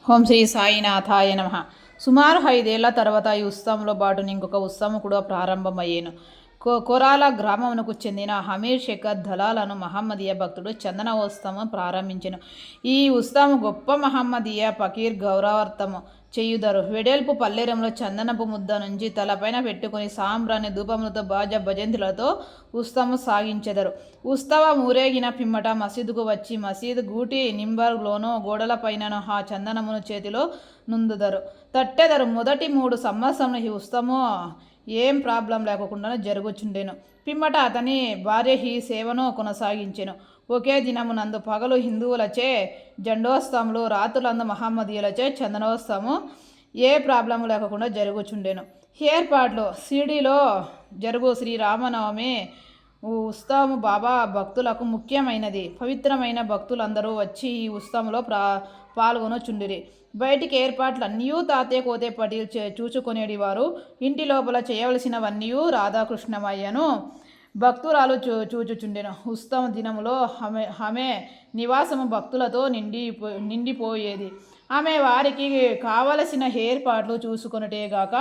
ఓం శ్రీ సాయినాథాయ నమః. సుమారు 5 ఏళ్ల తర్వాత ఈ ఉత్సవంలో పాటున ఇంకొక ఉత్సవం కూడా ప్రారంభమయ్యేను. కొరాల గ్రామమునకు చెందిన హమీర్ శేఖర్ దలాలను మహమ్మదీయ భక్తుడు చందనోత్సవం ప్రారంభించెను. ఈ ఉత్సవం గొప్ప మహమ్మదీయ ఫకీర్ గౌరవార్థము చేయుదరు. వెడల్పు పల్లెరంలో చందనపు ముద్ద నుంచి తలపైన పెట్టుకుని సాంబ్రాన్ని ధూపములతో బాజా భజంతులతో ఉత్సవం సాగించెదరు. ఉత్సవం ఊరేగిన పిమ్మట మసీదుకు వచ్చి మసీదు గూటి నింబర్లోనూ గోడలపైనను ఆ చందనమును చేతిలో నుందుదరు, తట్టెదరు. మొదటి 3 సంవత్సరంలో ఈ ఉత్సవము ఏం ప్రాబ్లం లేకుండా జరుగుచుండెను. పిమ్మట అతని భార్య ఈ సేవను కొనసాగించెను. ఒకే దినమునందు పగలు హిందువులచే జెండోత్సవములు, రాత్రులందు మహమ్మదీయులచే చందనోత్సవము ఏ ప్రాబ్లము లేకుండా జరుగుచుండెను. ఏర్పాట్లు: షిరిడీలో జరుగు శ్రీరామనవమి ఉత్సవము బాబా భక్తులకు ముఖ్యమైనది. పవిత్రమైన భక్తులందరూ వచ్చి ఈ ఉత్సవంలో పాల్గొనచుండిరి. బయటికి ఏర్పాట్లు అన్నీ తాతే కోతే పటీల్ చూచుకొనేటి వారు. ఇంటి లోపల చేయవలసినవన్నీ రాధాకృష్ణమయ్యను భక్తురాలు చూచుచుండెను. ఉత్సవ దినములో ఆమె నివాసము భక్తులతో నిండిపోయేది. ఆమె వారికి కావలసిన ఏర్పాట్లు చూసుకొనుటేగాక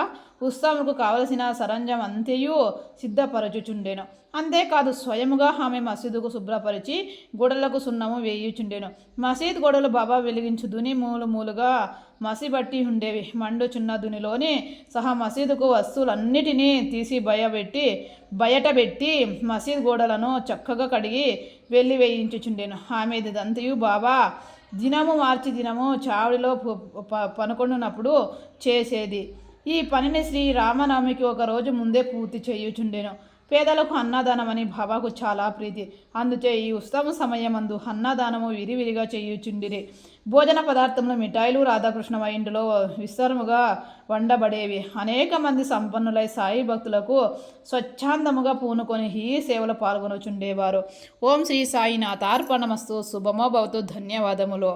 ఉత్సవంకు కావలసిన సరంజం అంతయు సిద్ధపరచుచుండెను. అంతేకాదు స్వయముగా ఆమె మసీదుకు శుభ్రపరిచి గోడలకు సున్నము వేయుచుండెను. మసీద్ గోడలు బాబా వెలిగించు దుని మూలుగా మసిబట్టి ఉండేవి. మండుచున్న దునిలోని సహా మసీదుకు వస్తువులన్నిటినీ తీసి బయటపెట్టి మసీద్ గోడలను చక్కగా కడిగి వెళ్ళి వేయించుచుండెను. ఆమె ఇదంతయు బాబా దినము మార్చి దినము చావడిలో పనుకొండునప్పుడు చేసేది. ఈ పనిని శ్రీరామనవమికి 1 రోజు ముందే పూర్తి చేయుచుండెను. పేదలకు అన్నదానమని బాబాకు చాలా ప్రీతి. అందుచే ఈ ఉత్సవ సమయమందు అన్నదానము విరివిరిగా చేయుచుండిరి. భోజన పదార్థములు మిఠాయిలు రాధాకృష్ణ ఇంటిలో విస్తరముగా వండబడేవి. అనేక మంది సంపన్నులై సాయి భక్తులకు స్వచ్ఛందముగా పూనుకొని ఈ సేవలో పాల్గొనుచుండేవారు. ఓం శ్రీ సాయినాథార్పణమస్తు. శుభమో భవతు. ధన్యవాదములు.